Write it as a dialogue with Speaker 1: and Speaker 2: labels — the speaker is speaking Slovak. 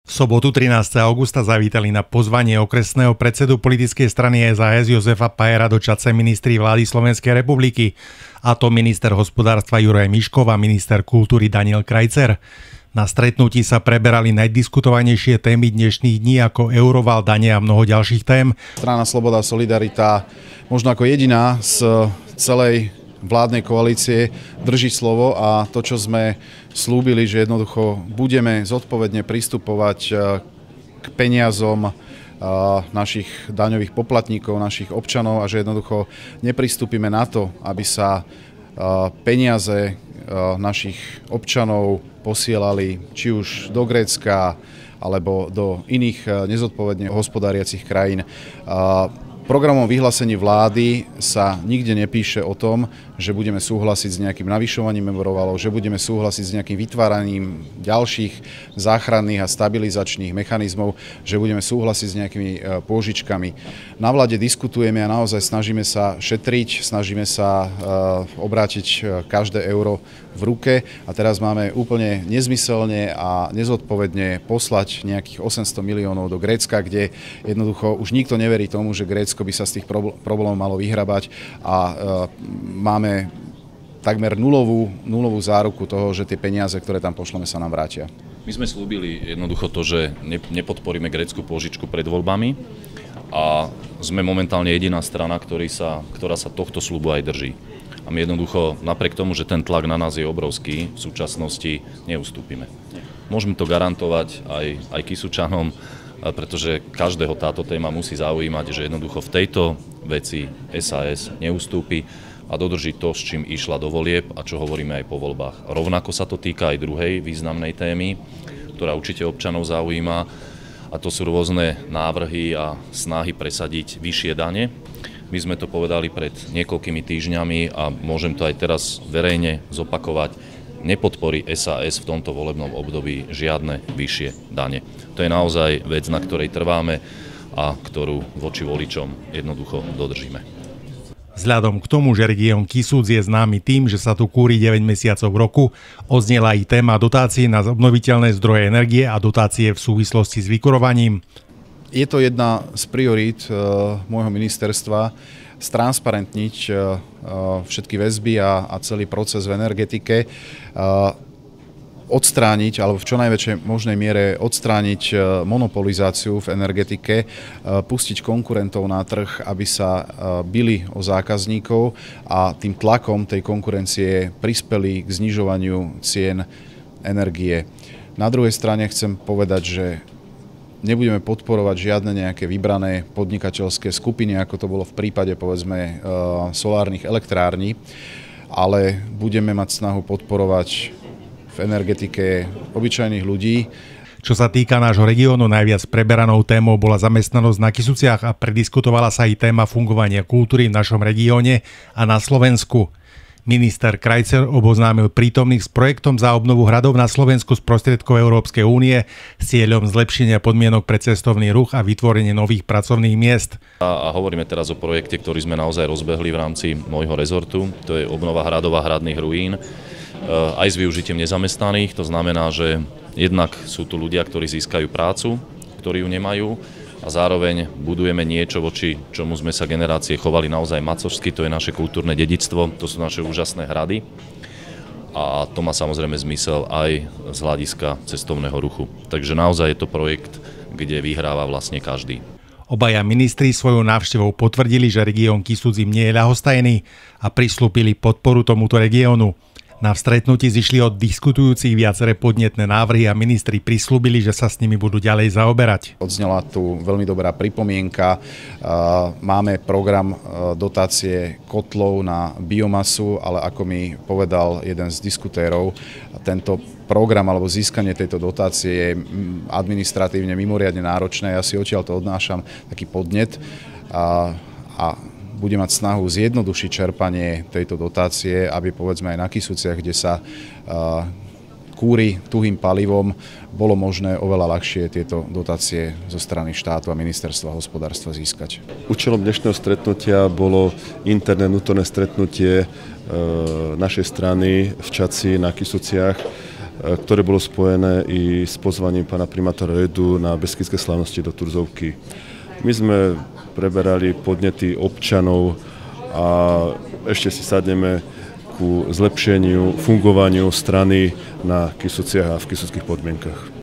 Speaker 1: V sobotu 13. augusta zavítali na pozvanie okresného predsedu politickej strany SAS Jozefa Pajera do Čadce ministri vlády Slovenskej republiky, a to minister hospodárstva Juraj Miškov a minister kultúry Daniel Krajcer. Na stretnutí sa preberali najdiskutovanejšie témy dnešných dní ako euroval, dane a mnoho ďalších tém.
Speaker 2: Strana Sloboda a Solidarita možno ako jediná z celej vládnej koalície drží slovo a to, čo sme slúbili, že jednoducho budeme zodpovedne pristupovať k peniazom našich daňových poplatníkov, našich občanov a že jednoducho nepristúpime na to, aby sa peniaze našich občanov posielali či už do Grécka alebo do iných nezodpovedne hospodáriacich krajín. V programovom vyhlásení vlády sa nikde nepíše o tom, že budeme súhlasiť s nejakým navyšovaním eurovalov, že budeme súhlasiť s nejakým vytváraním ďalších záchranných a stabilizačných mechanizmov, že budeme súhlasiť s nejakými pôžičkami. Na vláde diskutujeme a naozaj snažíme sa šetriť, snažíme sa obrátiť každé euro v ruke a teraz máme úplne nezmyselne a nezodpovedne poslať nejakých 800 miliónov do Grécka, kde jednoducho už nikto neverí tomu, že Grécko by sa z tých problémov malo vyhrabať a máme takmer nulovú záruku toho, že tie peniaze, ktoré tam pošleme, sa nám vrátia.
Speaker 3: My sme slúbili jednoducho to, že nepodporíme grécku pôžičku pred voľbami a sme momentálne jediná strana, ktorá sa tohto sľubu aj drží. A my jednoducho, napriek tomu, že ten tlak na nás je obrovský, v súčasnosti neustúpime. Môžeme to garantovať aj Kysučanom, pretože každého táto téma musí zaujímať, že jednoducho v tejto veci SAS neustúpi a dodrží to, s čím išla do volieb a čo hovoríme aj po voľbách. Rovnako sa to týka aj druhej významnej témy, ktorá určite občanov zaujíma, a to sú rôzne návrhy a snahy presadiť vyššie dane. My sme to povedali pred niekoľkými týždňami a môžem to aj teraz verejne zopakovať. Nepodporí SAS v tomto volebnom období žiadne vyššie dane. To je naozaj vec, na ktorej trváme a ktorú voči voličom jednoducho dodržíme.
Speaker 1: Vzhľadom k tomu, že región Kisúc je známy tým, že sa tu kúri 9 mesiacov v roku, odznela i téma dotácií na obnoviteľné zdroje energie a dotácie v súvislosti s vykurovaním.
Speaker 2: Je to jedna z priorít môjho ministerstva stransparentniť všetky väzby a celý proces v energetike, odstrániť, alebo v čo najväčšej možnej miere odstrániť monopolizáciu v energetike, pustiť konkurentov na trh, aby sa bili o zákazníkov a tým tlakom tej konkurencie prispeli k znižovaniu cien energie. Na druhej strane chcem povedať, že nebudeme podporovať žiadne nejaké vybrané podnikateľské skupiny, ako to bolo v prípade, povedzme, solárnych elektrární, ale budeme mať snahu podporovať v energetike obyčajných ľudí.
Speaker 1: Čo sa týka nášho regiónu, najviac preberanou témou bola zamestnanosť na Kysuciach a prediskutovala sa i téma fungovania kultúry v našom regióne a na Slovensku. Minister Krajcer oboznámil prítomných s projektom za obnovu hradov na Slovensku z prostriedkov Európskej únie s cieľom zlepšenia podmienok pre cestovný ruch a vytvorenie nových pracovných miest.
Speaker 3: A hovoríme teraz o projekte, ktorý sme naozaj rozbehli v rámci môjho rezortu. To je obnova hradov a hradných ruín, aj s využitím nezamestnaných. To znamená, že jednak sú tu ľudia, ktorí získajú prácu, ktorí ju nemajú, a zároveň budujeme niečo, voči čomu sme sa generácie chovali naozaj macožsky, to je naše kultúrne dedičstvo, to sú naše úžasné hrady a to má samozrejme zmysel aj z hľadiska cestovného ruchu. Takže naozaj je to projekt, kde vyhráva vlastne každý.
Speaker 1: Obaja ministri svojou návštevou potvrdili, že región Kisúc im nie je ľahostajný a prislúbili podporu tomuto regiónu. Na stretnutí zišli od diskutujúcich viaceré podnetné návrhy a ministri prislúbili, že sa s nimi budú ďalej zaoberať.
Speaker 2: Odznela tu veľmi dobrá pripomienka. Máme program dotácie kotlov na biomasu, ale ako mi povedal jeden z diskutérov, tento program alebo získanie tejto dotácie je administratívne mimoriadne náročné. Ja si odtiaľ to odnášam taký podnet a bude mať snahu zjednodušiť čerpanie tejto dotácie, aby povedzme aj na Kysuciach, kde sa kúri tuhým palivom, bolo možné oveľa ľahšie tieto dotácie zo strany štátu a ministerstva hospodárstva získať.
Speaker 4: Účelom dnešného stretnutia bolo interné vnútorné stretnutie našej strany v Čadci na Kysuciach ktoré bolo spojené i s pozvaním pána primátora Redu na Beskydské slávnosti do Turzovky. My sme preberali podnety občanov a ešte si sadneme ku zlepšeniu fungovaniu strany na Kysuciach a v kysuckých podmienkach.